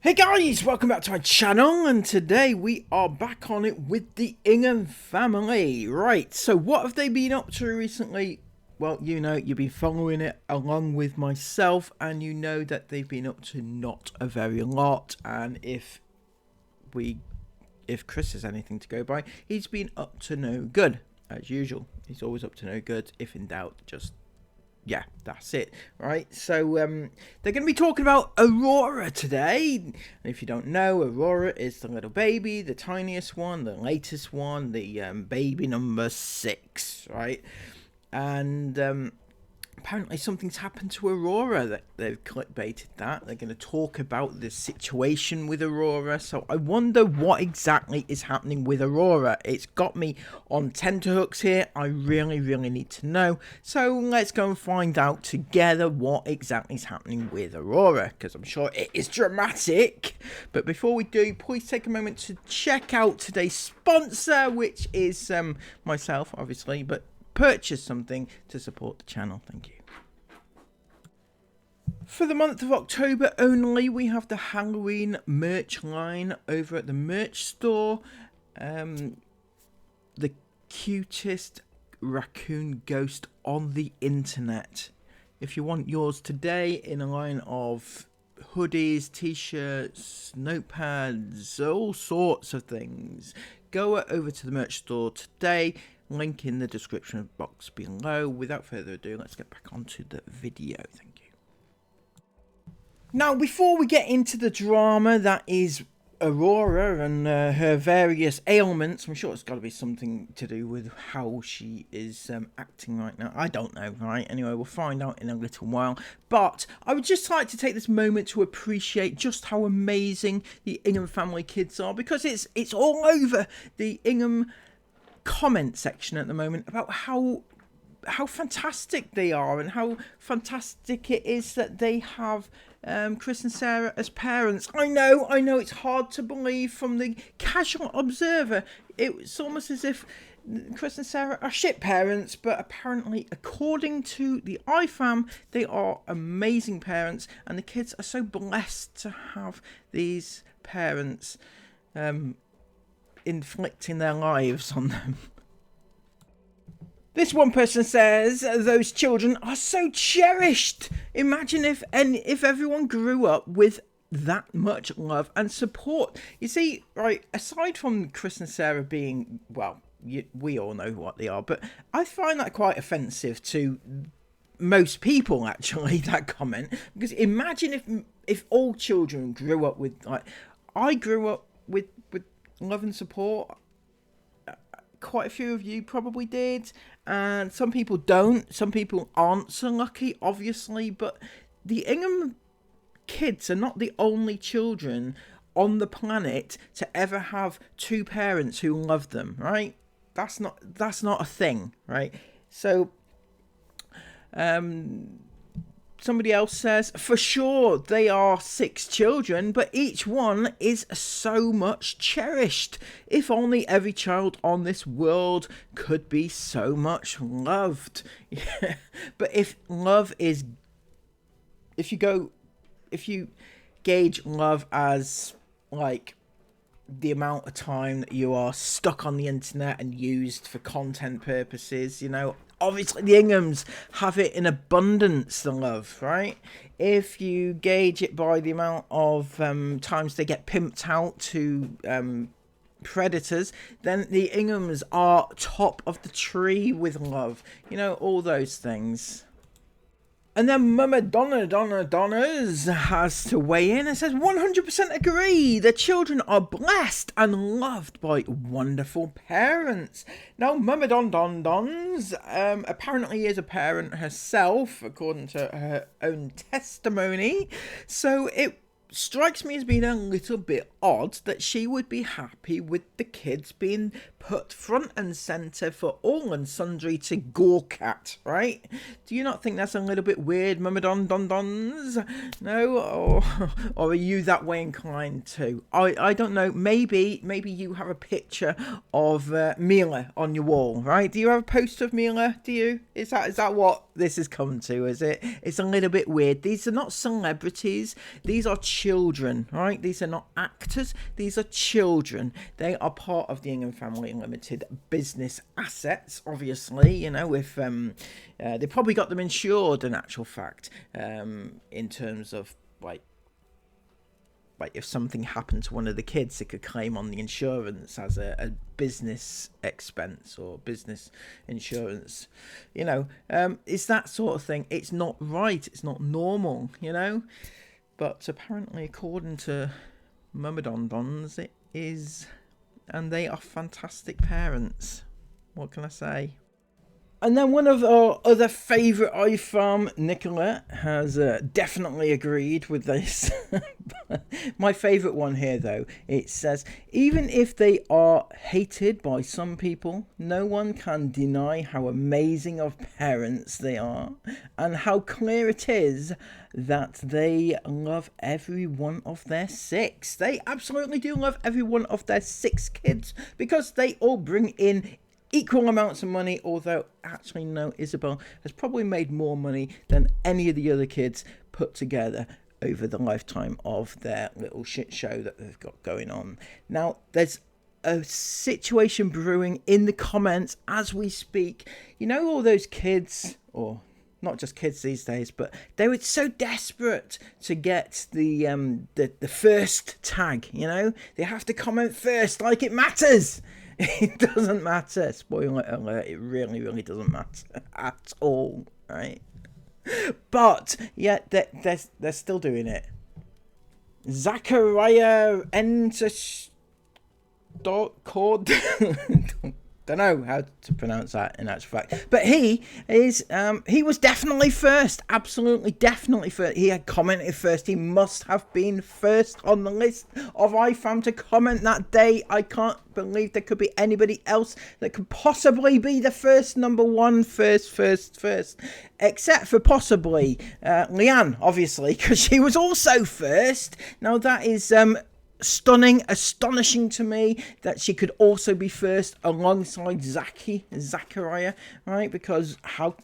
Hey guys, welcome back to my channel, and today we are back on it with the Ingham family. Right, so what have they been up to recently? Well, you know, you've been following it along with myself, and you know that they've been up to not a very lot. And if Chris has anything to go by, he's been up to no good, as usual. He's always up to no good. If in doubt, just yeah, that's it, right? So they're going to be talking about Aurora today. And if you don't know, Aurora is the little baby, the tiniest one, the latest one, the baby number 6, right? And apparently something's happened to Aurora. That they've clickbaited that. They're going to talk about the situation with Aurora. So I wonder what exactly is happening with Aurora. It's got me on tenterhooks here. I really need to know. So let's go and find out together what exactly is happening with Aurora, because I'm sure it is dramatic. But before we do, please take a moment to check out today's sponsor, which is myself, obviously, but purchase something to support the channel. Thank you. For the month of October only, we have the Halloween merch line over at the merch store. The cutest raccoon ghost on the internet. If you want yours today in a line of hoodies, t-shirts, notepads, all sorts of things, go over to the merch store today. Link in the description box below. Without further ado, let's get back onto the video. Thank you. Now, before we get into the drama that is Aurora and her various ailments, I'm sure it's got to be something to do with how she is acting right now. I don't know, right? Anyway, we'll find out in a little while. But I would just like to take this moment to appreciate just how amazing the Ingham family kids are, because it's all over the Ingham comment section at the moment about how fantastic they are and how fantastic it is that they have Chris and Sarah as parents. I know it's hard to believe from the casual observer. It's almost as if Chris and Sarah are shit parents, but apparently, according to the iFam, they are amazing parents, and the kids are so blessed to have these parents inflicting their lives on them. This one person says those children are so cherished. Imagine if everyone grew up with that much love and support. You see, right, aside from Chris and Sarah being, well, we all know what they are, but I find that quite offensive to most people, actually, that comment. Because imagine if all children grew up with, like, I grew up with love and support. Quite a few of you probably did, and some people don't. Some people aren't so lucky, obviously, but the Ingham kids are not the only children on the planet to ever have two parents who love them, right? That's not a thing, right? So somebody else says, for sure, they are 6 children, but each one is so much cherished. If only every child on this world could be so much loved. Yeah. But if you gauge love as, like, the amount of time that you are stuck on the internet and used for content purposes, you know, obviously the Inghams have it in abundance, the love, right? If you gauge it by the amount of times they get pimped out to predators, then the Inghams are top of the tree with love. You know, all those things. And then Mama Donna's has to weigh in and says 100% agree. The children are blessed and loved by wonderful parents. Now, Mama Don's apparently is a parent herself, according to her own testimony. So it strikes me as being a little bit odd that she would be happy with the kids being put front and centre for all and sundry to gawk at, right? Do you not think that's a little bit weird, Mama Dons? No? Or are you that way inclined too? I don't know. Maybe you have a picture of Mila on your wall, right? Do you have a poster of Mila? Do you? Is that what this has come to, is it? It's a little bit weird. These are not celebrities. These are children, right? These are not actors. These are children. They are part of the Ingham Family Limited business assets, obviously. You know, if they probably got them insured, in actual fact, in terms of like if something happened to one of the kids, they could claim on the insurance as a business expense or business insurance. You know, it's that sort of thing. It's not right. It's not normal, you know. But apparently, according to Mummadondons, it is. And they are fantastic parents. What can I say? And then one of our other favourite iFarm, Nicola, has definitely agreed with this. My favourite one here, though, it says, even if they are hated by some people, no one can deny how amazing of parents they are and how clear it is that they love every one of their 6. They absolutely do love every one of their 6 kids because they all bring in equal amounts of money, although actually no, Isabel has probably made more money than any of the other kids put together over the lifetime of their little shit show that they've got going on. Now, there's a situation brewing in the comments as we speak. You know, all those kids, or not just kids these days, but they were so desperate to get the first tag, you know? They have to comment first like it matters. It doesn't matter. Spoiler alert, it really, really doesn't matter at all, right? But, yeah, they're still doing it. Zachariah Entercord. Don't know how to pronounce that in actual fact, but he was definitely first, absolutely definitely first. He had commented first. He must have been first on the list of iFam to comment that day. I can't believe there could be anybody else that could possibly be the first number one, first, except for possibly Leanne, obviously, because she was also first. Now that is astonishing to me that she could also be first alongside Zachariah, right? Because how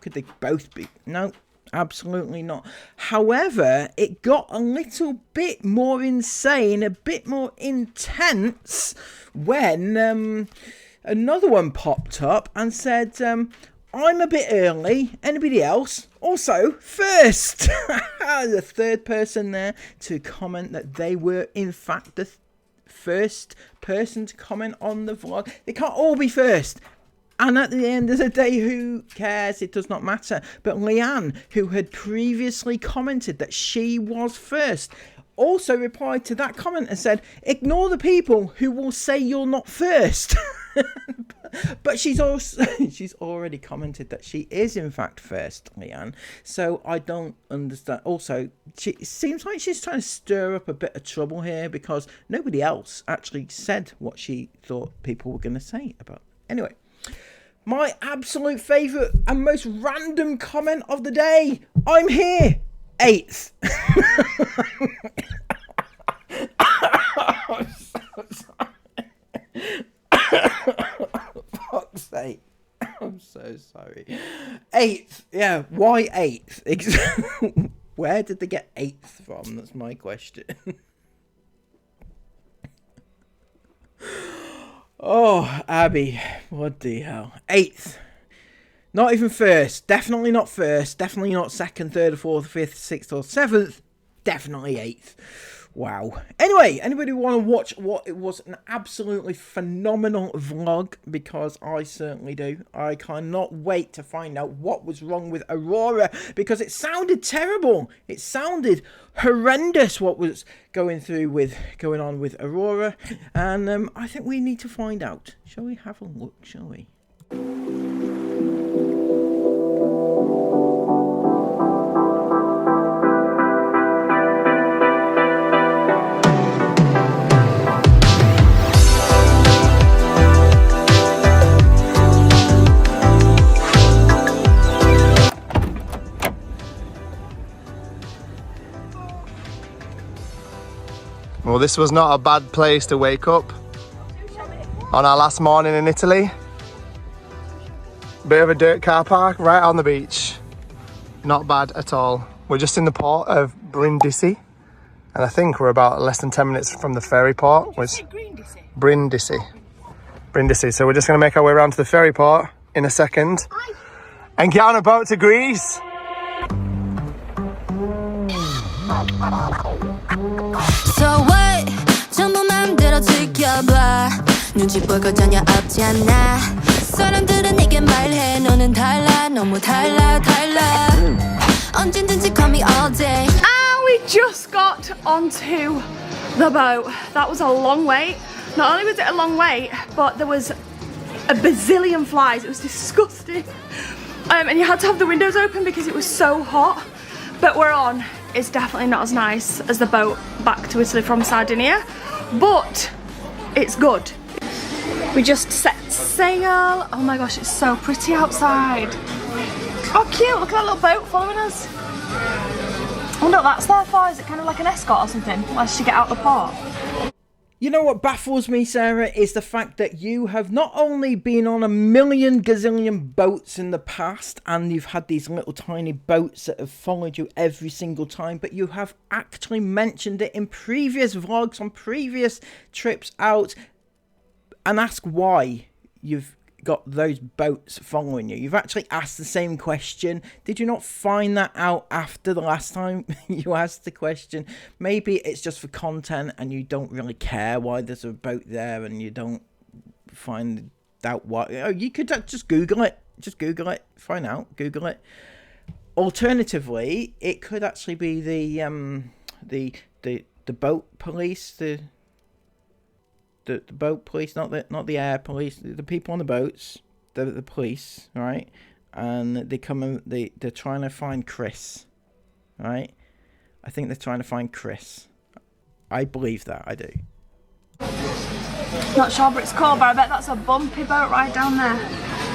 could they both be? No, absolutely not. However, it got a little bit more insane, a bit more intense when another one popped up and said, I'm a bit early. Anybody else? Also, first. The third person there to comment that they were, in fact, the first person to comment on the vlog. They can't all be first. And at the end of the day, who cares? It does not matter. But Leanne, who had previously commented that she was first, also replied to that comment and said, ignore the people who will say you're not first. But she's already commented that she is in fact first, Leanne. So I don't understand. Also, it seems like she's trying to stir up a bit of trouble here because nobody else actually said what she thought people were going to say about. Anyway, my absolute favourite and most random comment of the day. I'm here. 8th. I'm so sorry. Fuck's sake. I'm so sorry. 8th. Yeah, why 8th? Where did they get 8th from? That's my question. Oh, Abby. What the hell? 8th. Not even first. Definitely not first. Definitely not second, third, or fourth, fifth, sixth, or 7th. Definitely 8th. Wow. Anyway, anybody want to watch what it was an absolutely phenomenal vlog? Because I certainly do. I cannot wait to find out what was wrong with Aurora because it sounded terrible. It sounded horrendous what was going on with Aurora. And I think we need to find out. Shall we have a look, shall we? Well, this was not a bad place to wake up on our last morning in Italy. Bit of a dirt car park right on the beach. Not bad at all. We're just in the port of Brindisi And I think we're about less than 10 minutes from the ferry port, which Brindisi. So we're just going to make our way around to the ferry port in a second and get on a boat to Greece. So what? 전부 맘대로 지켜봐. 눈치 볼 거 전혀 없잖아. 사람들은 내게 말해. 너는 달라, 너무 달라. 언제든지 call me all day. And we just got onto the boat. That was a long wait. Not only was it a long wait, but there was a bazillion flies. It was disgusting. And you had to have the windows open because it was so hot. But we're on. It's definitely not as nice as the boat back to Italy from Sardinia, but it's good. We just set sail. Oh my gosh, it's so pretty outside. Oh cute, look at that little boat following us. I wonder what that's there for. Is it kind of like an escort or something? Whilst she get out the port? You know what baffles me, Sarah, is the fact that you have not only been on a million gazillion boats in the past, and you've had these little tiny boats that have followed you every single time, but you have actually mentioned it in previous vlogs, on previous trips out, and ask why you've got those boats following you. You've actually asked the same question. Did you not find that out after the last time you asked the question? Maybe it's just for content and you don't really care why there's a boat there, and you don't find out why. Oh, you could just Google it. Just Google it. Find out. Google it. Alternatively, it could actually be the boat police, the boat police, not the air police, the people on the boats, the police, right? And they come and they're trying to find Chris, right? I think they're trying to find Chris. I believe that, I do. Not sure, but it's cool, but I bet that's a bumpy boat right down there.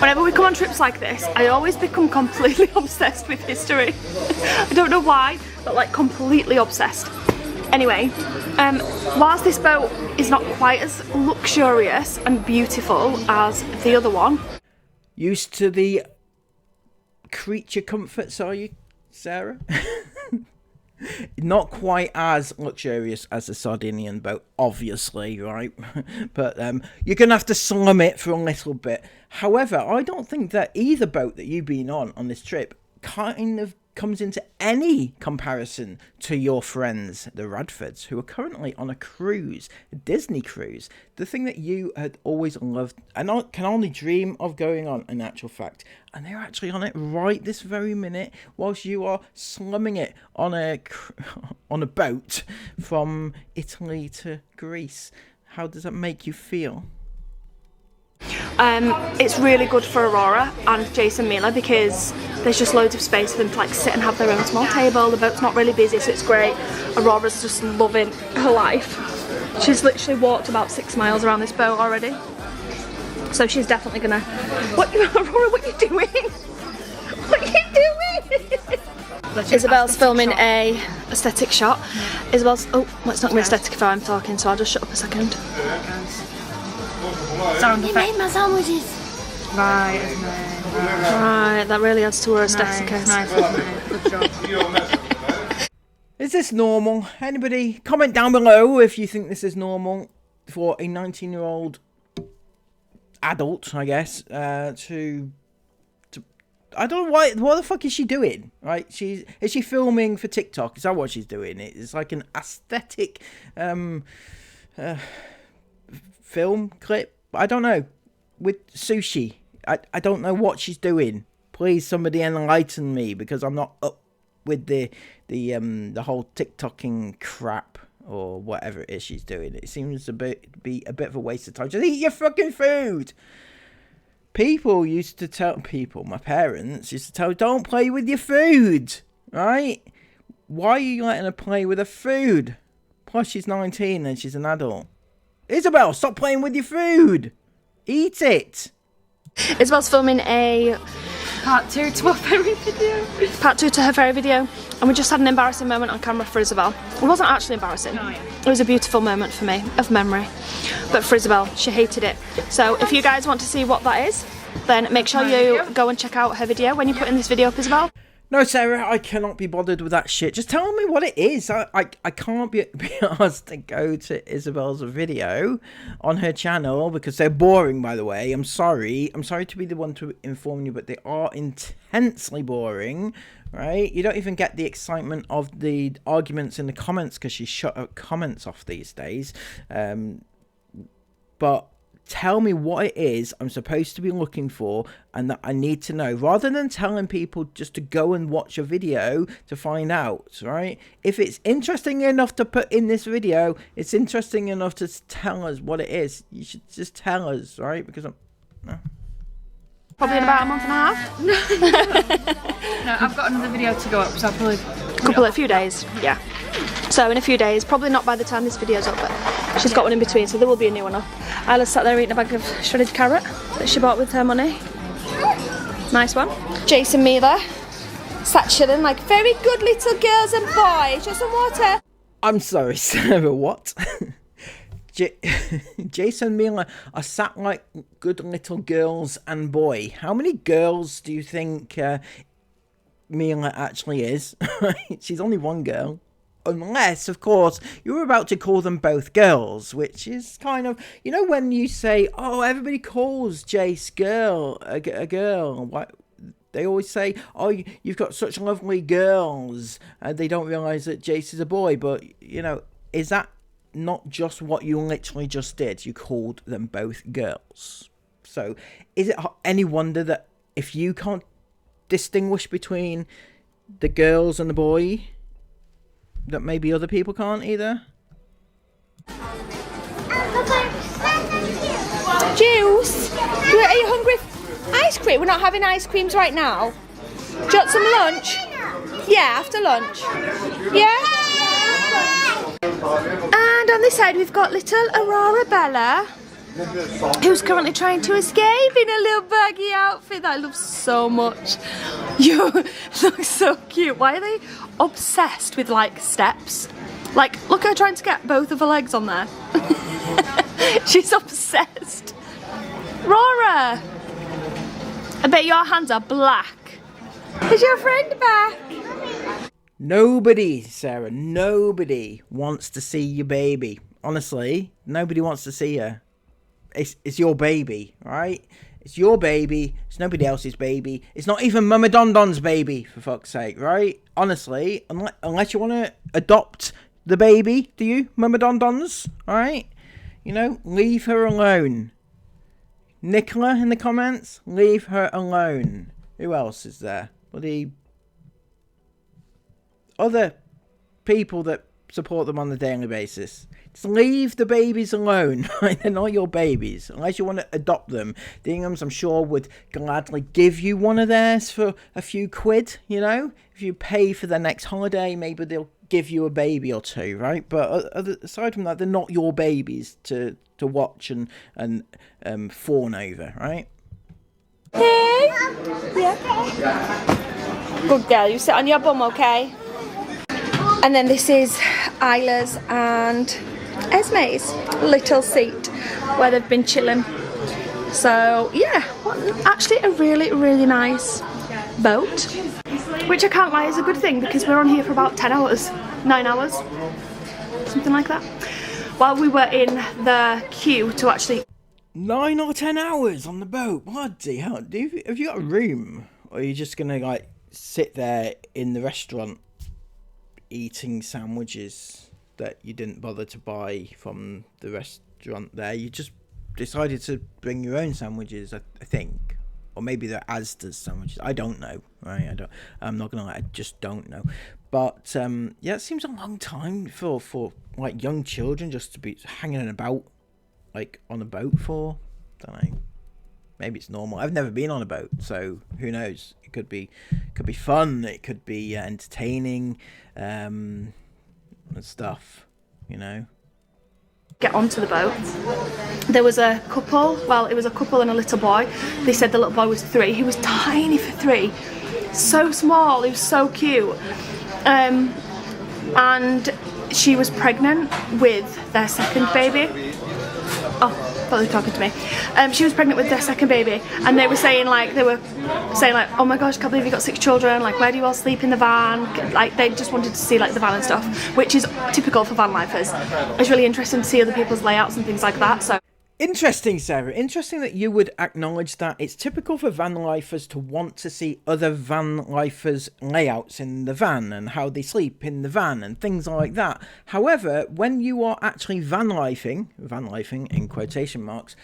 Whenever we come on trips like this, I always become completely obsessed with history. I don't know why, but like completely obsessed. Anyway, whilst this boat is not quite as luxurious and beautiful as the other one. Used to the creature comforts, are you, Sarah? Not quite as luxurious as the Sardinian boat, obviously, right? But you're going to have to slum it for a little bit. However, I don't think that either boat that you've been on this trip kind of comes into any comparison to your friends, the Radfords, who are currently on a cruise, a Disney cruise. The thing that you had always loved and can only dream of going on, in actual fact. And they're actually on it right this very minute, whilst you are slumming it on a boat from Italy to Greece. How does that make you feel? It's really good for Aurora and Jason Mila because there's just loads of space for them to like sit and have their own small table. The boat's not really busy, so it's great. Aurora's just loving her life. She's literally walked about 6 miles around this boat already, so she's definitely gonna. What, Aurora? What are you doing? What are you doing? Isabel's filming a aesthetic shot. Isabel's. Oh, well, it's not gonna be aesthetic if I'm talking, so I'll just shut up a second. Sound effect. You made my sandwiches. Right, isn't it? Right, that really adds to her aesthetic. Nice, good job. Is this normal? Anybody comment down below if you think this is normal for a 19-year-old adult, I guess, to I don't know what the fuck is she doing, right? Is she filming for TikTok? Is that what she's doing? It's like an aesthetic film clip. I don't know. With sushi. I don't know what she's doing. Please, somebody enlighten me, because I'm not up with the whole TikToking crap or whatever it is she's doing. It seems to be a bit of a waste of time. Just eat your fucking food. People used to tell my parents used to tell, don't play with your food, right? Why are you letting her play with her food? Plus, she's 19 and she's an adult. Isabel, stop playing with your food. Eat it. Isabel's filming a part 2 to her ferry video. Part 2 to her ferry video. And we just had an embarrassing moment on camera for Isabel. It wasn't actually embarrassing. No, yeah. It was a beautiful moment for me, of memory. But for Isabel, she hated it. So if you guys want to see what that is, then make sure you go and check out her video when you put in this video up, Isabel. No, Sarah, I cannot be bothered with that shit. Just tell me what it is. I can't be asked to go to Isabel's video on her channel because they're boring, by the way. I'm sorry. I'm sorry to be the one to inform you, but they are intensely boring, right? You don't even get the excitement of the arguments in the comments because she shut her comments off these days. But tell me what it is I'm supposed to be looking for and that I need to know, rather than telling people just to go and watch a video to find out, right? If it's interesting enough to put in this video, it's interesting enough to tell us what it is. You should just tell us, right? Because I'm... No. Probably in about a month and a half. No, I've got another video to go up, so I'll probably... A few days, yeah. So in a few days, probably not by the time this video's up, but she's got one in between, so there will be a new one up. Isla's sat there eating a bag of shredded carrot that she bought with her money. Nice one. Jason and me there, sat chilling like very good little girls and boys. Just some water. I'm sorry, Sarah, what? Jason and Mila are sat like good little girls and boy. How many girls do you think Mila actually is? She's only one girl. Unless, of course, you were about to call them both girls, which is kind of, you know, when you say, oh, everybody calls Jace girl, a girl. What? They always say, oh, you've got such lovely girls, and they don't realise that Jace is a boy. But, you know, is that not just what you literally just did? You called them both girls. So, is it any wonder that if you can't distinguish between the girls and the boy, that maybe other people can't either? Juice? Are you hungry? Ice cream? We're not having ice creams right now. Do you want some lunch? Yeah, after lunch. Yeah? And on this side we've got little Aurora Bella, who's currently trying to escape in a little baggy outfit that I love so much. You look so cute. Why are they obsessed with like steps? Like, look at her trying to get both of her legs on there. She's obsessed. Rora, I bet your hands are black. Is your friend back? Nobody, Sarah, nobody wants to see your baby. Honestly, nobody wants to see her. It's your baby, right? It's your baby. It's nobody else's baby. It's not even Mama Don Don's baby, for fuck's sake, right? Honestly, unless you want to adopt the baby, do you, Mama Don Dons? All right? You know, leave her alone. Nicola in the comments, leave her alone. Who else is there? Bloody other people that support them on a daily basis. Just leave the babies alone, right? They're not your babies. Unless you want to adopt them. The Inghams, I'm sure, would gladly give you one of theirs for a few quid, you know? If you pay for their next holiday, maybe they'll give you a baby or two, right? But aside from that, they're not your babies to watch and fawn over, right? Hey! Yeah. Good girl, you sit on your bum, okay? And then this is Isla's and Esme's little seat where they've been chilling. So yeah, actually a really, really nice boat. Which I can't lie is a good thing because we're on here for about 10 hours, 9 hours, something like that. While we were in the queue to actually... 9 or 10 hours on the boat? Bloody hell. Have you got a room? Or are you just going to like sit there in the restaurant eating sandwiches that you didn't bother to buy from the restaurant there? You just decided to bring your own sandwiches, I think. Or maybe they're Asda's sandwiches. I don't know, right? I'm not gonna lie, I just don't know. But yeah, it seems a long time for like young children just to be hanging about like on a boat for. Don't know. Maybe it's normal. I've never been on a boat, so who knows? It could be fun. It could be entertaining, and stuff. You know. Get onto the boat. There was a couple, well, it was a couple and a little boy. They said the little boy was 3. He was tiny for 3. So small, he was so cute. And she was pregnant with their second baby. Oh, thought they were talking to me. She was pregnant with their second baby, and they were saying like, oh my gosh, can't believe you got 6 children. Like, where do you all sleep in the van? Like, they just wanted to see like the van and stuff, which is typical for van lifers. It's really interesting to see other people's layouts and things like that. So. Interesting, Sarah. Interesting that you would acknowledge that it's typical for van lifers to want to see other van lifers' layouts in the van and how they sleep in the van and things like that. However, when you are actually van lifing in quotation marks,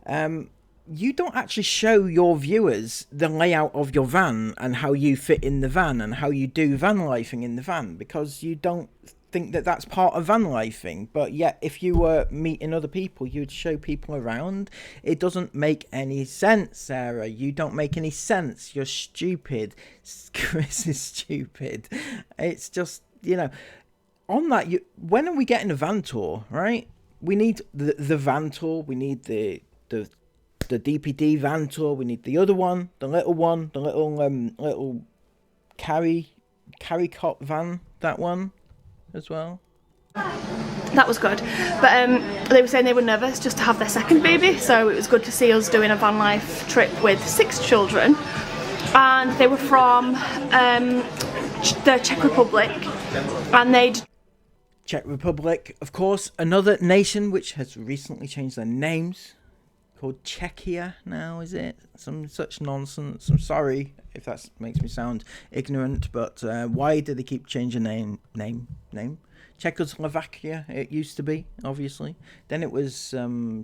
you don't actually show your viewers the layout of your van and how you fit in the van and how you do van lifing in the van, because you don't think that that's part of van lifing. But yet if you were meeting other people, you'd show people around. It doesn't make any sense, Sarah. You don't make any sense. You're stupid. Chris is stupid. It's just, you know, on that, when are we getting a van tour, right? We need the van tour. We need the DPD van tour. We need the other one, the little carry cot van, that one as well. That was good, but they were saying they were nervous just to have their second baby, so it was good to see us doing a van life trip with 6 children, and they were from the Czech Republic, and Czech Republic, of course, another nation which has recently changed their names, called Czechia now, is it? Some such nonsense. I'm sorry if that makes me sound ignorant, but why do they keep changing name? Czechoslovakia, it used to be, obviously. Then it was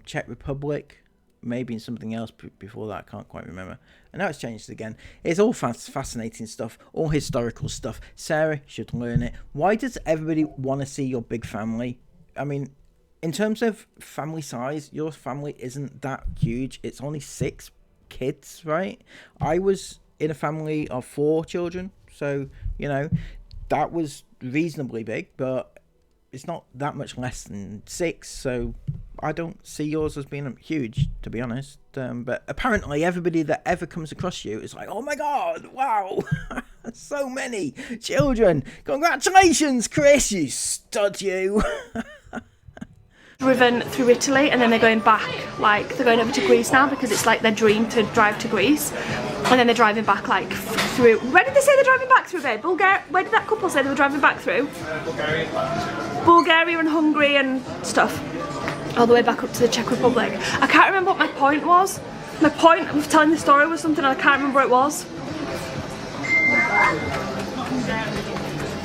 Czech Republic, maybe something else before that, I can't quite remember. And now it's changed again. It's all fascinating stuff, all historical stuff. Sarah should learn it. Why does everybody want to see your big family? I mean, in terms of family size, your family isn't that huge. It's only 6 kids, right? I was in a family of 4 children, so, you know, that was reasonably big, but it's not that much less than 6, so I don't see yours as being huge, to be honest. But apparently everybody that ever comes across you is like, oh my god, wow, so many children. Congratulations, Chris, you stud, you. driven through Italy, and then they're going back, like they're going over to Greece now because it's like their dream to drive to Greece, and then they're driving back like through, where did they say they're driving back through, babe? Bulgaria? Where did that couple say they were driving back through? Bulgaria and Hungary and stuff, all the way back up to the Czech Republic. I can't remember what my point was. My point of telling the story was something and I can't remember what it was.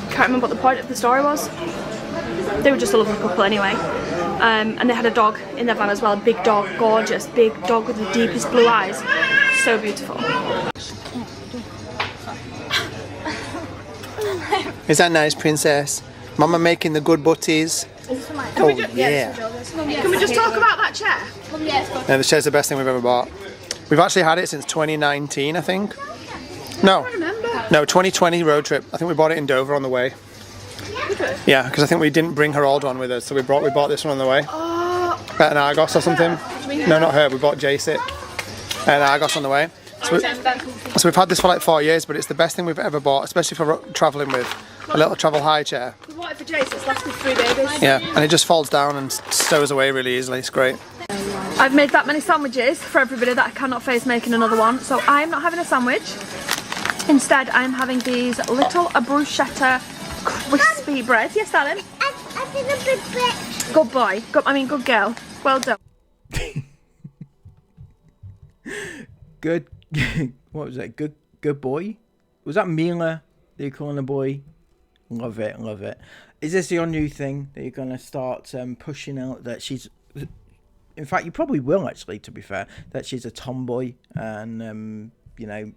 Can't remember what the point of the story was. They were just a lovely couple anyway. And they had a dog in their van as well, a big dog, gorgeous, big dog with the deepest blue eyes. So beautiful. Is that nice, princess? Mama making the good butties. Oh yeah. Can we just talk about that chair? Yeah, the chair's the best thing we've ever bought. We've actually had it since 2019, I think. No, 2020 road trip. I think we bought it in Dover on the way. Yeah, because I think we didn't bring her old one with us, so we bought this one on the way. At an Argos or something. No, not her. We bought Jace it at an Argos on the way. So we've had this for like 4 years, but it's the best thing we've ever bought, especially for travelling with. A little travel high chair. We bought it for Jace. It's lasted 3 babies. Yeah, and it just folds down and stows away really easily. It's great. I've made that many sandwiches for everybody that I cannot face making another one, so I'm not having a sandwich. Instead, I'm having these little bruschetta crispy bread. Yes, darling? I did a big bit. Good boy. Good girl. Well done. Good. What was that? Good boy? Was that Mila that you're calling a boy? Love it, love it. Is this your new thing that you're going to start pushing out that she's... In fact, you probably will, actually, to be fair, that she's a tomboy and, you know,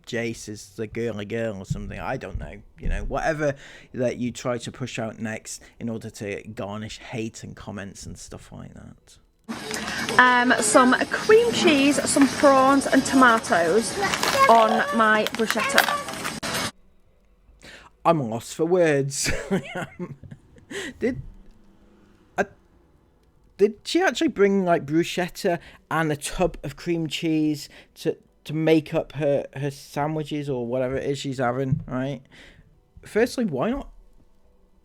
Jace is the girly girl or something. I don't know. You know, whatever that you try to push out next in order to garnish hate and comments and stuff like that. Some cream cheese, some prawns and tomatoes on my bruschetta. I'm lost for words. Did she actually bring like bruschetta and a tub of cream cheese to make up her sandwiches or whatever it is she's having, right? Firstly, why not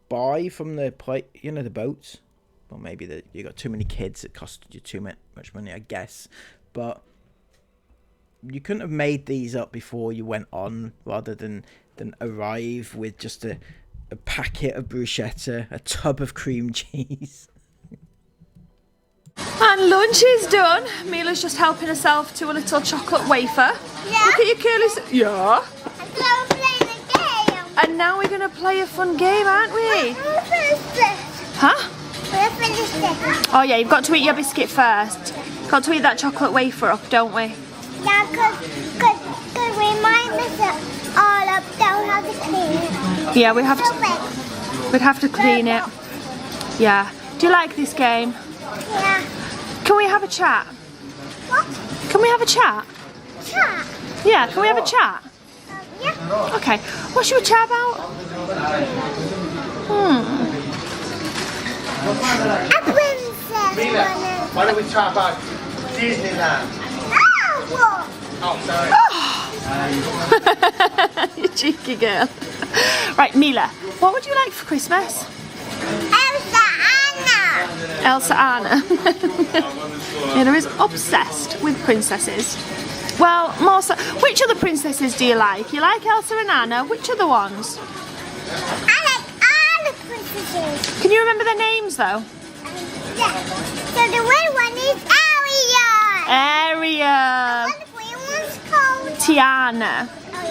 buy from the the boats? well, maybe that you got too many kids, it costed you too much money, I guess. But you couldn't have made these up before you went on, rather than arrive with just a packet of bruschetta, a tub of cream cheese. And lunch is done. Mila's just helping herself to a little chocolate wafer. Yeah. Look at your curly... Yeah. I'm going to play the game. And now we're going to play a fun game, aren't we? We'll finish this. Huh? We'll finish this. Oh yeah, you've got to eat your biscuit first. Got to eat that chocolate wafer up, don't we? Yeah, because we might miss it all up. Don't have to clean it. Yeah, we'd have So to big. clean it. Yeah. Do you like this game? Yeah. Can we have a chat? What? Can we have a chat? Chat. Yeah, can we have a chat? Yeah. Okay. What should we chat about? A princess. Why don't we chat about Disneyland? Oh, Oh, sorry. You cheeky girl. Right, Mila, what would you like for Christmas? Elsa Anna. Elsa Anna. Mila is obsessed with princesses. Well, more so. Which other princesses do you like? You like Elsa and Anna? Which other ones? I like all the princesses. Can you remember their names though? Yeah. So the red one is Ariel. Ariel, What the green one's called? Tiana. Oh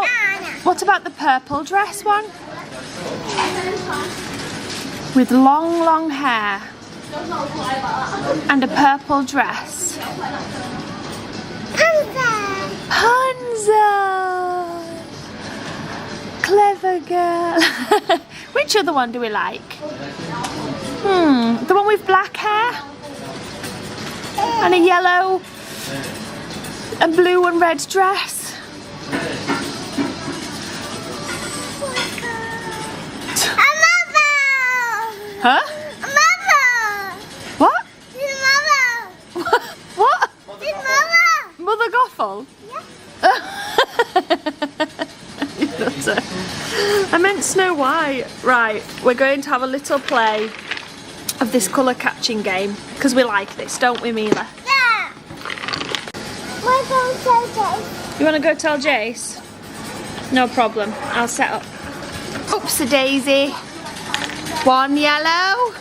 yeah. What about the purple dress one? With long, long hair and a purple dress. Panza. Panza! Clever girl. Which other one do we like? The one with black hair? And a yellow and blue and red dress? Huh? Mother. What? His mother. What? His mother. Mother Gothel? You nutter. I meant Snow White. Right, we're going to have a little play of this colour catching game because we like this, don't we, Mila? Yeah. We're going to Jace. You want to go tell Jace? No problem. I'll set up. Oopsie daisy. One yellow.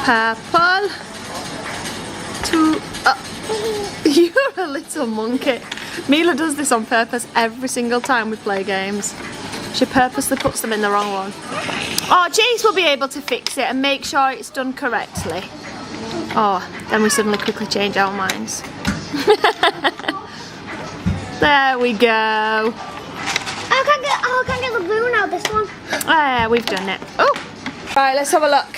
Purple. Two. You're a little monkey. Mila does this on purpose every single time we play games. She purposely puts them in the wrong one. Oh, Jace will be able to fix it and make sure it's done correctly. Oh, then we suddenly quickly change our minds. There we go. I can't get the blue now, this one. Ah, we've done it. Oh! Right, let's have a look.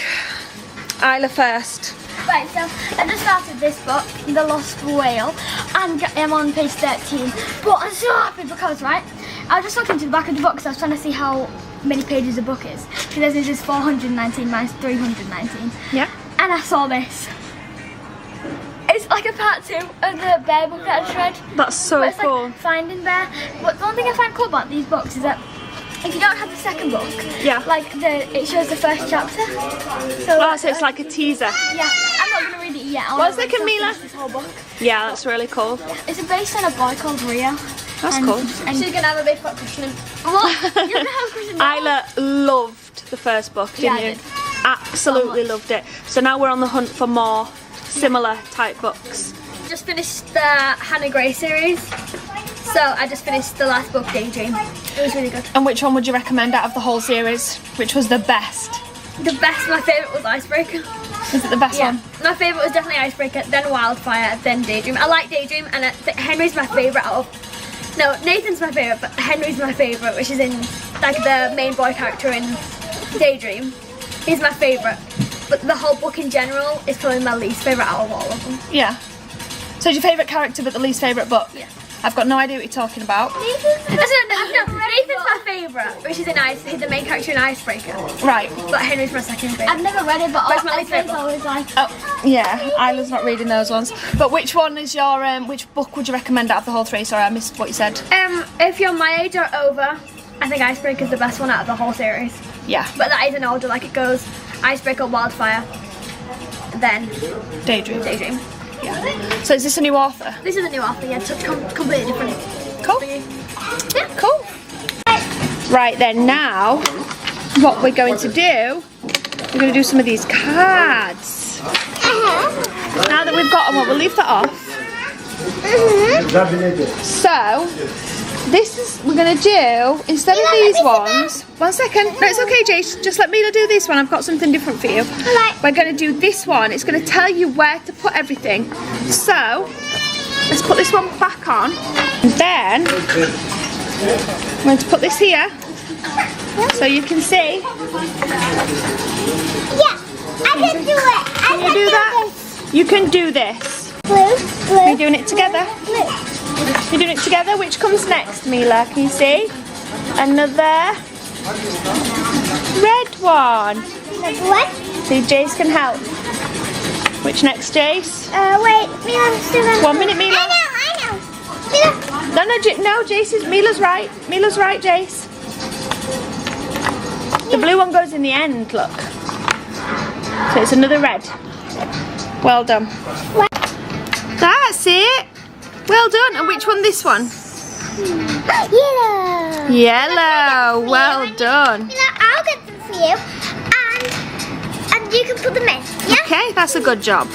Isla first. Right, so I just started this book, The Lost Whale, and I'm on page 13. But I'm so happy because, right, I was just looking to the back of the book because I was trying to see how many pages the book is. Because this is 419 minus 319. Yeah. And I saw this. It's like a part 2 of the bear book that I just read. That's so But it's cool. like Finding Bear. But the one thing I find cool about these books is that if you don't have the second book, Yeah. like it shows the first chapter. Oh, so it's like a teaser. Yeah, I'm not gonna read it yet. I What's wanna the read Camila? this whole book. Yeah, that's really cool. It's based on a boy called Rio. That's and, cool. And she's gonna have a big fat cushion. What? You're gonna have a cushion now? Isla loved the first book, didn't Yeah, I you? did. Absolutely So much. loved it. So now we're on the hunt for more similar type books. Just finished the Hannah Gray series. So I just finished the last book, Daydream. It was really good. And which one would you recommend out of the whole series? Which was the best? The best, my favourite was Icebreaker. Is it the best one? My favourite was definitely Icebreaker, then Wildfire, then Daydream. I like Daydream and Henry's my favourite out of... No, Nathan's my favourite, but Henry's my favourite, which is in like the main boy character in Daydream. He's my favourite. But the whole book in general is probably my least favourite out of all of them. Yeah. So it's your favourite character but the least favourite book? Yeah. I've got no idea what you're talking about. Nathan's my favourite, which is in he's the main character in Icebreaker. Right. But Henry's my second favourite. I've never read it, but Where's my my least friends favourite? always like. Oh, yeah. Isla's not reading those ones. But which one is your, which book would you recommend out of the whole three? Sorry, I missed what you said. If you're my age or over, I think Icebreaker is the best one out of the whole series. Yeah. But that is an order, like it goes Icebreaker, Wildfire, then Daydream. Daydream. So is this a new author? This is a new author, yeah, so it's completely different. Cool. Yeah. Cool. Right then, now what we're going to do, we're going to do some of these cards. Now that we've got them, we'll leave that off. So, this is, we're going to do, instead of these ones, 1 second, no it's okay Jace, just let Mila do this one, I've got something different for you. We're going to do this one, it's going to tell you where to put everything. So, let's put this one back on, and then, I'm going to put this here, so you can see. Yeah, I can do it. Can you do that? You can do this. Blue, Are you blue, doing it together? blue. You're doing it together? Which comes next, Mila? Can you see? Another red one. What? See, Jace can help. Which next, Jace? Wait, Mila's still 1 minute, Mila. I know. Mila. No, Jace is, Mila's right. Mila's right, Jace. The blue one goes in the end, look. So it's another red. Well done. That's it. Well done. And which one, this one? Yellow. Yellow. Well done. Mila, I'll get them for you. And you can put them in. Yeah? Okay, that's a good job.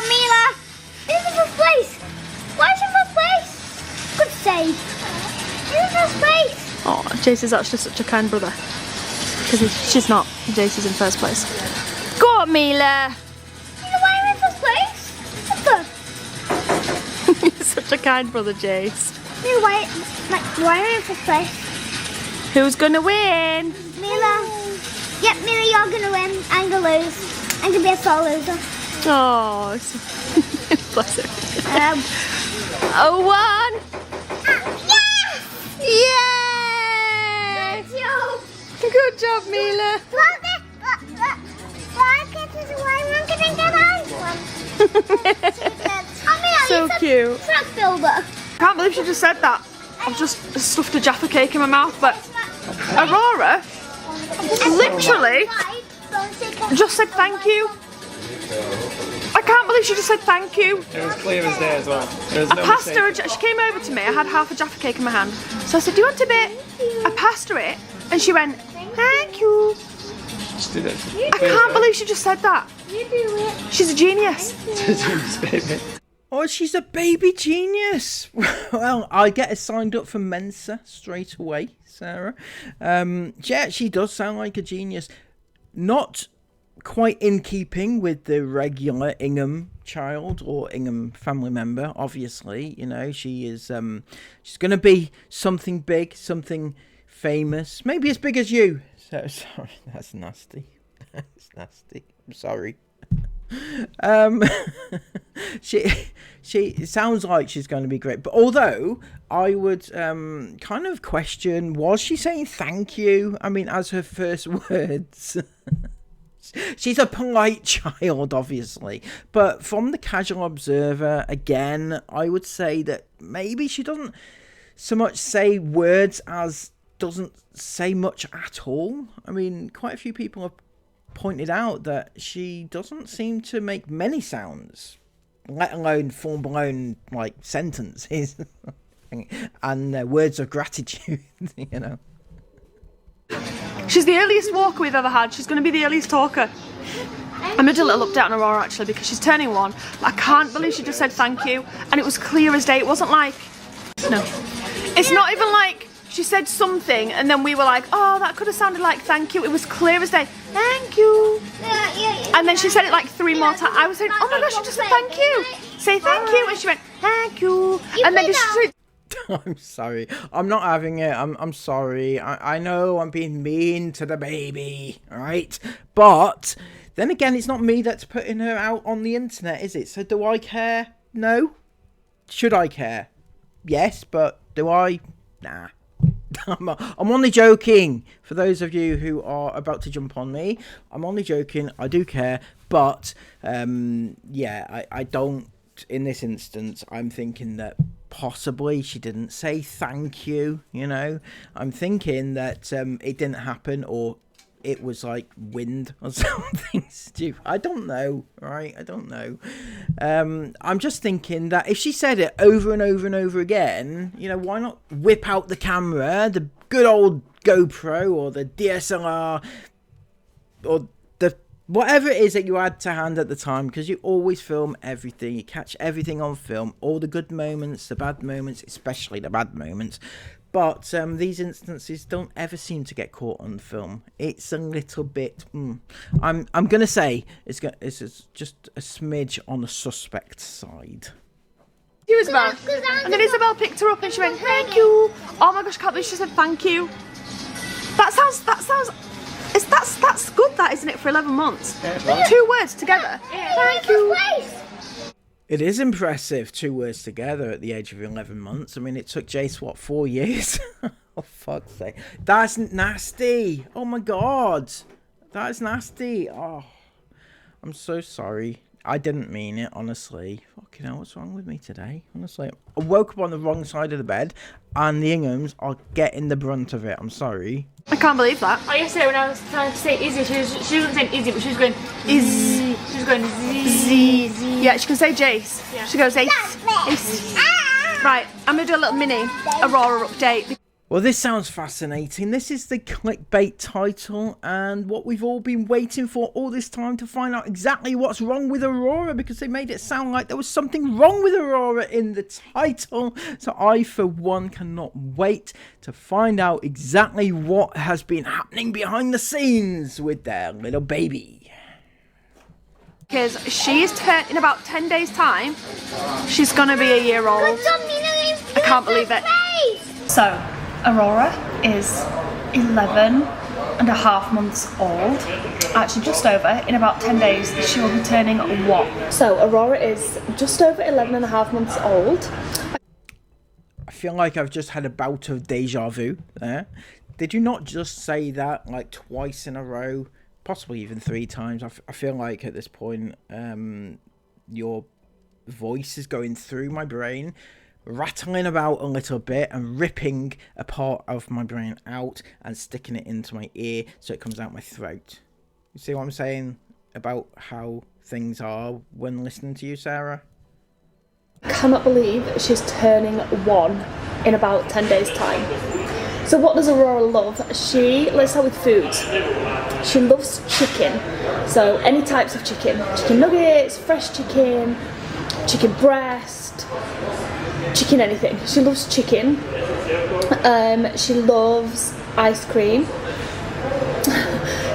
Mila, this is the first place. Why is it first place? Good save. This is the first place. Oh, Jace is actually such a kind brother. Because she's not. Jace is in first place. Go on, Mila. Mila, why are you in first place? That's good. You're such a kind brother, Jace. Mila, why are you in first place? Who's gonna win? Mila. Yep, Mila, you're gonna win. I'm gonna lose. I'm gonna be a sole loser. Oh, bless her. A 1. Yes! Yay! Good job, Mila. So cute. Truck builder. I can't believe she just said that. I've just stuffed a Jaffa cake in my mouth, but Aurora literally just said thank you. I can't believe she just said thank you. It was clear as day as well. I passed her, she came over to me, I had half a Jaffa cake in my hand. So I said, do you want a bit? I passed her it, and she went, thank you. Just did it. I can't believe she just said that. You do it. She's a genius. Oh, she's a baby genius. Well, I get her signed up for Mensa straight away, Sarah. Yeah, she does sound like a genius. Not quite in keeping with the regular Ingham child or Ingham family member, obviously. You know, she is she's going to be something big, something famous, maybe as big as you. So sorry, that's nasty. That's nasty. I'm sorry. She sounds like she's going to be great, but although I would kind of question, was she saying thank you? I mean, as her first words. She's a polite child, obviously, but from the casual observer, again, I would say that maybe she doesn't so much say words as doesn't say much at all. I mean, quite a few people have pointed out that she doesn't seem to make many sounds, let alone full-blown like sentences and words of gratitude, you know. She's the earliest walker we've ever had. She's going to be the earliest talker. I made a little update on Aurora actually because she's turning 1. But I can't believe she just said thank you, and it was clear as day. It wasn't like, no, it's not even like she said something and then we were like, oh, that could have sounded like thank you. It was clear as day. Thank you. And then she said it like 3 more times. I was saying, oh my gosh, she just said thank you. Say thank you. And she went, thank you. And then she said, I'm sorry. I'm not having it. I'm sorry. I know I'm being mean to the baby, alright? But then again, it's not me that's putting her out on the internet, is it? So do I care? No. Should I care? Yes, but do I? Nah. I'm only joking. For those of you who are about to jump on me, I'm only joking. I do care, but yeah, I don't. In this instance, I'm thinking that possibly she didn't say thank you. You know, I'm thinking that it didn't happen, or it was like wind or something stupid. I don't know, right? I don't know. I'm just thinking that if she said it over and over and over again, you know, why not whip out the camera, the good old GoPro or the DSLR or the whatever it is that you had to hand at the time, because you always film everything. You catch everything on film, all the good moments, the bad moments, especially the bad moments. But these instances don't ever seem to get caught on film. It's a little bit. I'm gonna say it's just a smidge on the suspect side. you, Isabel. And then Isabel picked her up and she went, thank you. Oh my gosh, can't believe she said thank you. That sounds. That's good. That isn't it for 11 months? 2 words together. Thank you. It is impressive, 2 words together at the age of 11 months. I mean, it took Jace, what, 4 years? Oh, fuck's sake. That's nasty. Oh, my God. That is nasty. Oh, I'm so sorry. I didn't mean it, honestly. Fucking hell, what's wrong with me today? Honestly, I woke up on the wrong side of the bed, and the Inghams are getting the brunt of it. I'm sorry. I can't believe that. Oh, yesterday when I was trying to say easy, she wasn't saying easy, but she was going Is. She was going Z. Yeah, she can say Jace. Yeah. She goes Ace. Ace. Right, I'm going to do a little mini Aurora update. Well, this sounds fascinating. This is the clickbait title, and what we've all been waiting for all this time to find out exactly what's wrong with Aurora, because they made it sound like there was something wrong with Aurora in the title. So I, for one, cannot wait to find out exactly what has been happening behind the scenes with their little baby. Because she is in about 10 days' time, she's going to be a year old. I can't believe it. So, Aurora is 11 and a half months old. Actually, just over. In about 10 days, she will be turning 1. So, Aurora is just over 11 and a half months old. I feel like I've just had a bout of deja vu there. Did you not just say that like twice in a row? Possibly even 3 times. I feel like at this point, your voice is going through my brain, rattling about a little bit and ripping a part of my brain out and sticking it into my ear so it comes out my throat. You see what I'm saying about how things are when listening to you, Sarah? I cannot believe she's turning 1 in about 10 days' time. So what does Aurora love? Let's start with foods. She loves chicken. So any types of chicken. Chicken nuggets, fresh chicken, chicken breast, chicken anything. She loves chicken. She loves ice cream.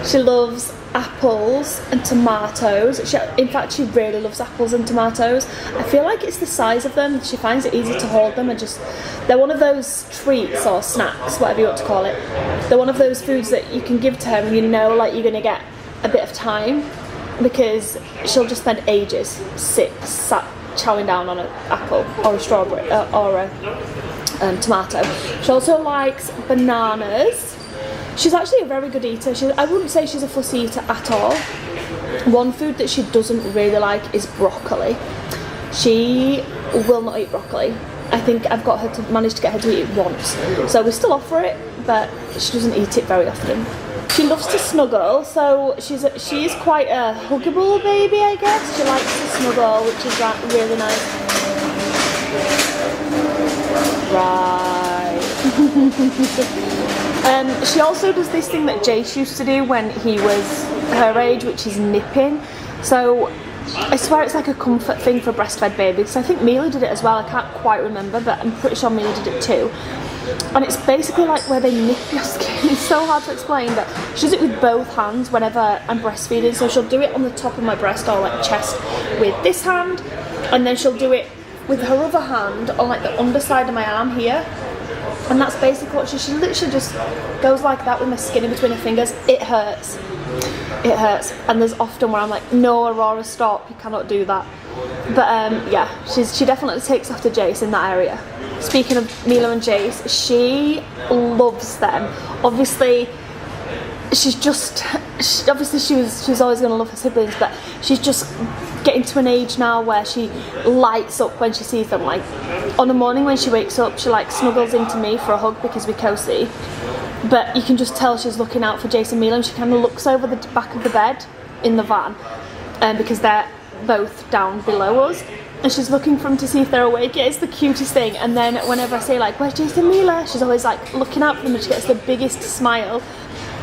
She loves apples and tomatoes. In fact, she really loves apples and tomatoes. I feel like it's the size of them. She finds it easy to hold them, and they're one of those treats or snacks, whatever you want to call it. They're one of those foods that you can give to her and you know like you're going to get a bit of time, because she'll just spend ages sat chowing down on an apple or a strawberry or a tomato. She also likes bananas. She's actually a very good eater. I wouldn't say she's a fussy eater at all. One food that she doesn't really like is broccoli. She will not eat broccoli. I think I've managed to get her to eat it once. So we still offer it, but she doesn't eat it very often. She loves to snuggle, so she is quite a huggable baby, I guess. She likes to snuggle, which is really nice. Right. She also does this thing that Jace used to do when he was her age, which is nipping. So I swear it's like a comfort thing for breastfed babies. I think Mealy did it as well. I can't quite remember, but I'm pretty sure Mealy did it too. and it's basically like where they nip your skin. It's so hard to explain, but she does it with both hands whenever I'm breastfeeding. So she'll do it on the top of my breast or like chest with this hand, and then she'll do it with her other hand on like the underside of my arm here. And that's basically what she literally just goes like that with my skin in between her fingers. It hurts. It hurts. And there's often where I'm like, no, Aurora, stop, you cannot do that. But yeah, she definitely takes after Jace in that area. Speaking of Mila and Jace, she loves them. Obviously, she was always going to love her siblings, but she's just getting to an age now where she lights up when she sees them. Like on the morning when she wakes up, she like snuggles into me for a hug because we co-see, but you can just tell she's looking out for Jace and Mila, and she kind of looks over the back of the bed in the van, because they're both down below us, and she's looking for them to see if they're awake. Yeah, it's the cutest thing. And then whenever I say like, where's Jace and Mila, she's always like looking out for them, and she gets the biggest smile.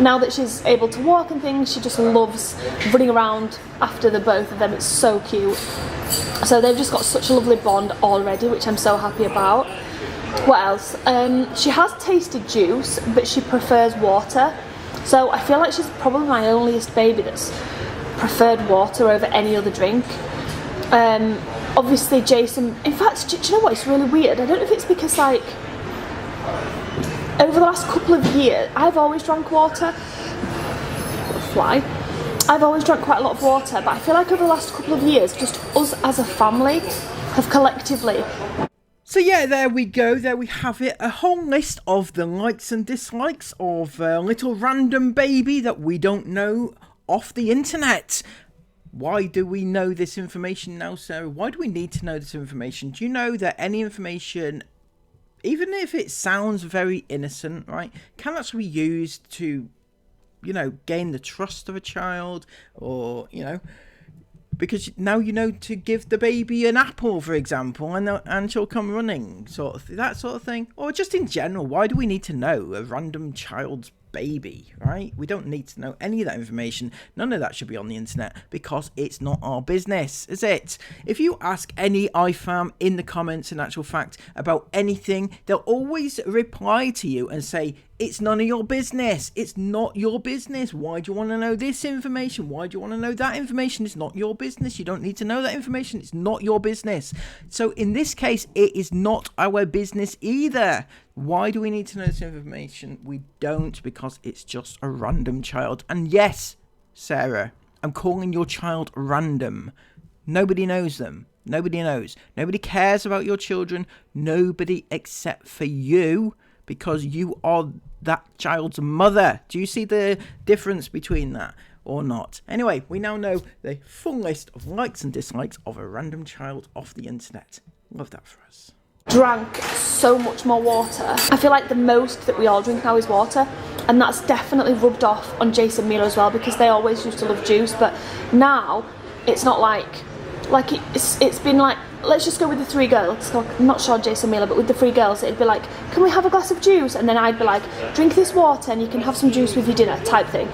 Now that she's able to walk and things, she just loves running around after the both of them. It's so cute. So they've just got such a lovely bond already, which I'm so happy about. What else? She has tasted juice, but she prefers water. So I feel like she's probably my onlyest baby that's preferred water over any other drink. Obviously Jason, in fact, do you know what, it's really weird. I don't know if it's because like, over the last couple of years, I've always drank water. I've always drank quite a lot of water, but I feel like over the last couple of years, just us as a family have collectively. So yeah, there we go. There we have it. A whole list of the likes and dislikes of a little random baby that we don't know off the internet. Why do we know this information now, Sarah? Why do we need to know this information? Do you know that any information, even if it sounds very innocent, right, can actually be used to, you know, gain the trust of a child, or, you know, because now you know to give the baby an apple, for example, and she'll come running, sort of, that sort of thing. Or just in general, why do we need to know a random child's baby, right? We don't need to know any of that information. None of that should be on the internet, because it's not our business, is it? If you ask any iFam in the comments, in actual fact, about anything, they'll always reply to you and say, it's none of your business. It's not your business. Why do you want to know this information? Why do you want to know that information? It's not your business. You don't need to know that information. It's not your business. So in this case, it is not our business either. Why do we need to know this information? We don't, because it's just a random child. And yes, Sarah, I'm calling your child random. Nobody knows them. Nobody knows. Nobody cares about your children. Nobody except for you, because you are that child's mother. Do you see the difference between that or not? Anyway, we now know the full list of likes and dislikes of a random child off the internet. Love that for us. Drank so much more water. I feel like the most that we all drink now is water, and that's definitely rubbed off on Jace and Mila as well, because they always used to love juice, but now it's not like it's been like, let's just go with the three girls. So I'm not sure Jace and Mila, but with the three girls, it'd be like, can we have a glass of juice? And then I'd be like, drink this water and you can have some juice with your dinner, type thing.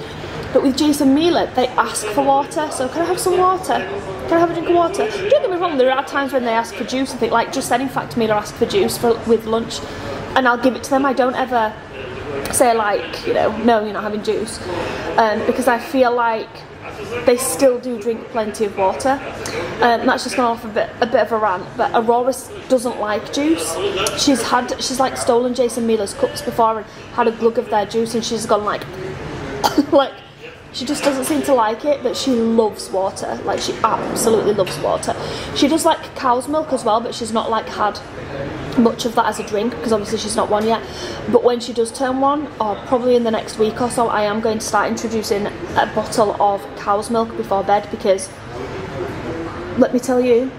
But with Jace and Mila, they ask for water. So can I have some water? Can I have a drink of water? Don't get me wrong, there are times when they ask for juice. I think, like just then, in fact, Mila asked for juice with lunch, and I'll give it to them. I don't ever say like, you know, no, you're not having juice, because I feel like they still do drink plenty of water. That's just gone off a bit of a rant, but Aurora doesn't like juice. She's like stolen Jace and Mila's cups before and had a glug of their juice, and she's gone like like, she just doesn't seem to like it, but she loves water. Like, she absolutely loves water. She does like cow's milk as well, but she's not like had much of that as a drink, because obviously she's not one yet. But when she does turn one, or probably in the next week or so, I am going to start introducing a bottle of cow's milk before bed, because let me tell you,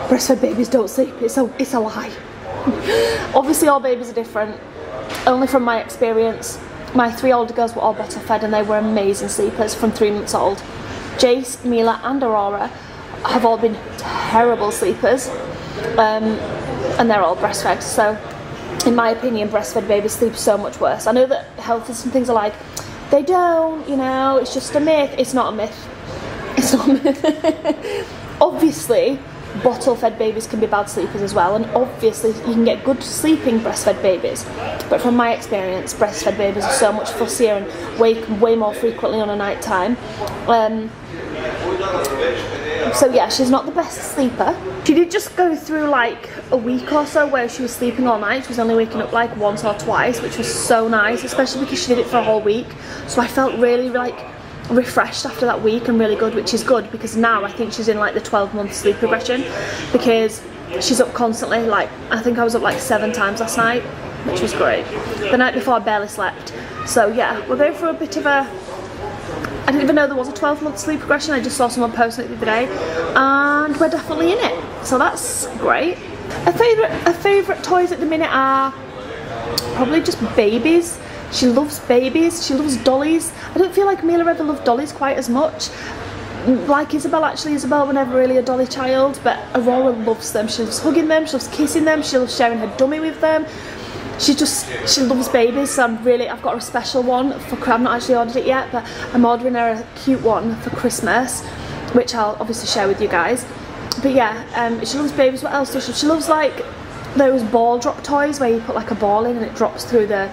breastfed babies don't sleep. It's a lie. Obviously all babies are different. Only from my experience, my three older girls were all bottle fed, and they were amazing sleepers from 3 months old. Jace, Mila and Aurora have all been terrible sleepers, and they're all breastfed. So in my opinion, breastfed babies sleep so much worse. I know that health and things are like, they don't, you know, it's just a myth. It's not a myth. It's not a myth. Obviously, bottle-fed babies can be bad sleepers as well, and obviously you can get good sleeping breastfed babies, but from my experience, breastfed babies are so much fussier and wake way more frequently on a night time. So yeah, she's not the best sleeper. She did just go through like a week or so where she was sleeping all night. She was only waking up like once or twice, which was so nice, especially because she did it for a whole week. So I felt really like refreshed after that week and really good, which is good because now I think she's in like the 12-month sleep progression because she's up constantly. Like I think I was up like 7 times last night, which was great. The night before I barely slept. So yeah, we're going through a bit of a, I didn't even know there was a 12-month sleep progression. I just saw someone posting it the other day and we're definitely in it, so that's great. Her favourite toys at the minute are probably just babies. She loves babies, she loves dollies. I don't feel like Mila ever loved dollies quite as much. Like Isabel, actually, Isabel was never really a dolly child, but Aurora loves them. She loves hugging them, she loves kissing them, she loves sharing her dummy with them. She loves babies, so I've got her a special one for, I've not actually ordered it yet, but I'm ordering her a cute one for Christmas, which I'll obviously share with you guys. But yeah, she loves babies. What else does she? She loves like those ball drop toys where you put like a ball in and it drops through the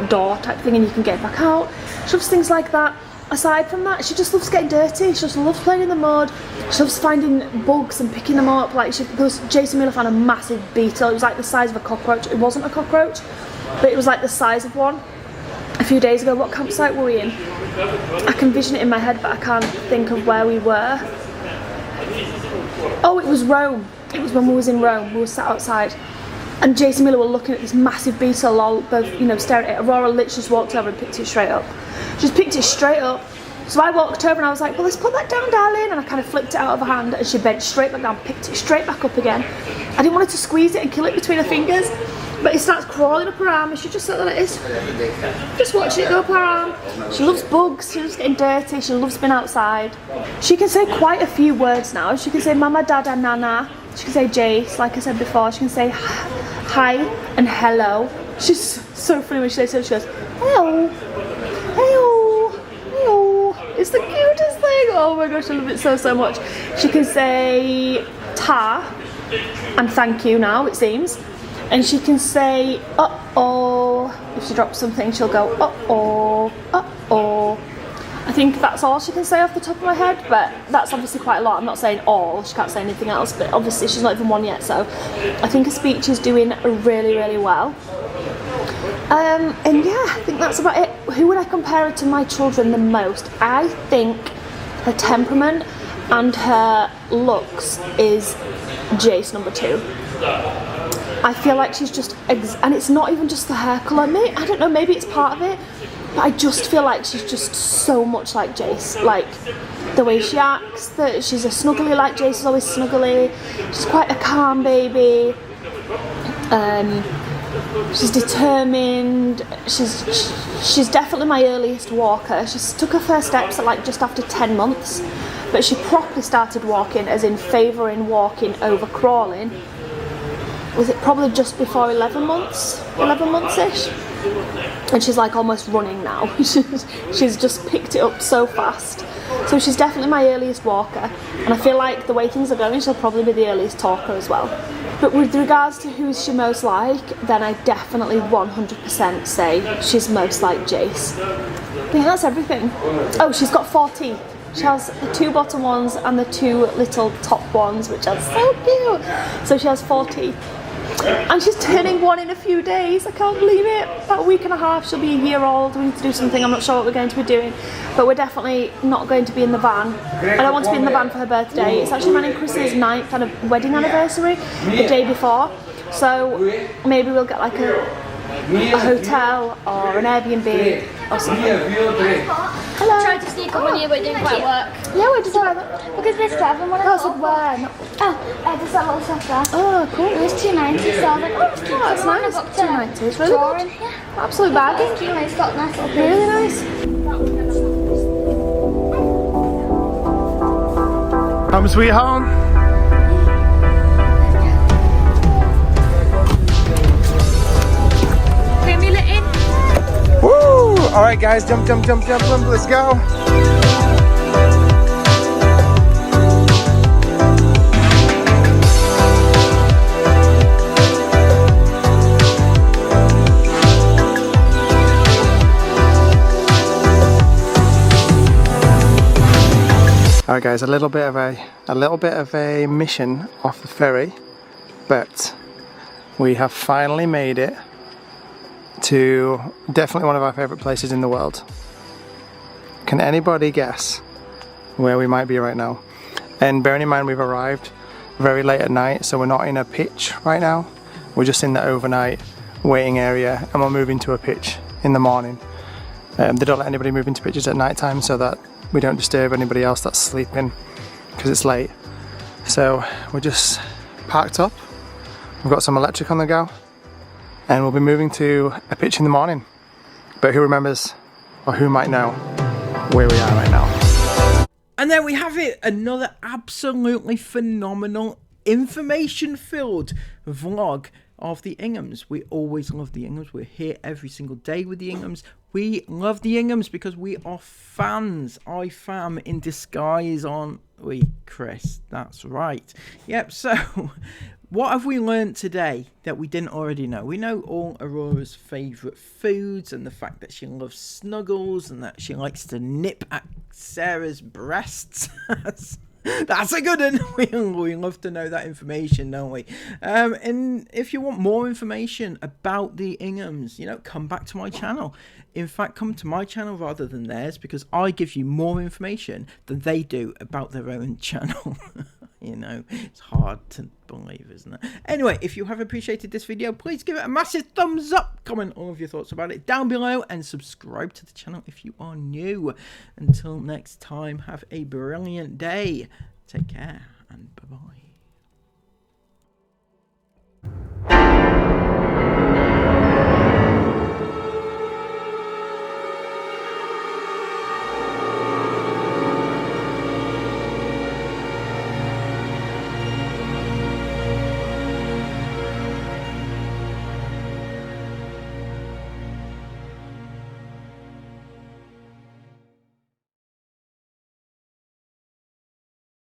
door type thing and you can get it back out. She loves things like that. Aside from that, she just loves getting dirty. She just loves playing in the mud. She loves finding bugs and picking them up. Like Jason Miller found a massive beetle. It was like the size of a cockroach. It wasn't a cockroach, but it was like the size of one a few days ago. What campsite were we in? I can vision it in my head, but I can't think of where we were. Oh, it was Rome. It was when we was in Rome. We were sat outside and Jason Miller were looking at this massive beetle, all both, you know, staring at it. Aurora literally just walked over and picked it straight up. She just picked it straight up. So I walked over and I was like, well, let's put that down, darling. And I kind of flipped it out of her hand and she bent straight back down, picked it straight back up again. I didn't want her to squeeze it and kill it between her fingers, but it starts crawling up her arm and she just sat there like this, just watching it go up her arm. She loves bugs, she loves getting dirty, she loves being outside. She can say quite a few words now. She can say mama, dada, nana. She can say Jace, like I said before. She can say hi and hello. She's so funny when she says so. She goes, hello, hello, hello. It's the cutest thing. Oh my gosh, I love it so much. She can say ta and thank you now, it seems. And she can say uh-oh. If she drops something, she'll go uh-oh, uh-oh. I think that's all she can say off the top of my head, but that's obviously quite a lot. I'm not saying all, she can't say anything else, but obviously she's not even 1 yet, so I think her speech is doing really, really well. And yeah, I think that's about it. Who would I compare her to my children the most? I think her temperament and her looks is Jace number 2. I feel like she's just, and it's not even just the hair colour. I don't know, maybe it's part of it, but I just feel like she's just so much like Jace. Like the way she acts, that she's a snuggly like Jace is always snuggly. She's quite a calm baby. She's determined. She's definitely my earliest walker. She took her first steps at like just after 10 months, but she properly started walking, as in favouring walking over crawling. Was it probably just before 11 months-ish? And she's like almost running now. She's just picked it up so fast. So she's definitely my earliest walker. And I feel like the way things are going, she'll probably be the earliest talker as well. But with regards to who is she most like, then I definitely 100% say she's most like Jace. I think that's everything. Oh, she's got 4 teeth. She has the 2 bottom ones and the 2 little top ones, which are so cute. So she has 4 teeth. And she's turning 1 in a few days. I can't believe it. About a week and a half, she'll be a year old. We need to do something. I'm not sure what we're going to be doing, but we're definitely not going to be in the van. I don't want to be in the van for her birthday. It's actually mine and Chris's 9th kind of wedding anniversary, the day before. So maybe we'll get like a hotel or an Airbnb or something. Hello. Tried to sneak up on you, but it didn't quite work. Yeah, where did you buy that? Because this stuff and one of Oh, so where? Not... just that little stuff there. Oh, cool. It was $2.90, so I was like, oh, it's cute. Oh, that's nice. $2.90. It's really Drawing. good. Yeah. Absolute bargain. Thank you. It's got nice little Really nice. Home sweet home. Woo! All right, guys, jump, let's go. All right, guys, a little bit of a mission off the ferry, but we have finally made it to definitely one of our favorite places in the world. Can anybody guess where we might be right now? And bearing in mind we've arrived very late at night, so we're not in a pitch right now. We're just in the overnight waiting area, and we're moving to a pitch in the morning. They don't let anybody move into pitches at night time so that we don't disturb anybody else that's sleeping because it's late. So we're just parked up. We've got some electric on the go, and we'll be moving to a pitch in the morning. But who remembers, or who might know, where we are right now? And there we have it, another absolutely phenomenal, information-filled vlog of the Inghams. We always love the Inghams. We're here every single day with the Inghams. We love the Inghams because we are fans. I fam in disguise, aren't we, Chris? That's right. Yep, so what have we learned today that we didn't already know? We know all Aurora's favourite foods and the fact that she loves snuggles and that she likes to nip at Sarah's breasts. That's a good one. We love to know that information, don't we? And if you want more information about the Inghams, you know, come back to my channel. In fact, come to my channel rather than theirs, because I give you more information than they do about their own channel. You know, it's hard to believe, isn't it? Anyway, if you have appreciated this video, please give it a massive thumbs up. Comment all of your thoughts about it down below and subscribe to the channel if you are new. Until next time, have a brilliant day. Take care and bye-bye.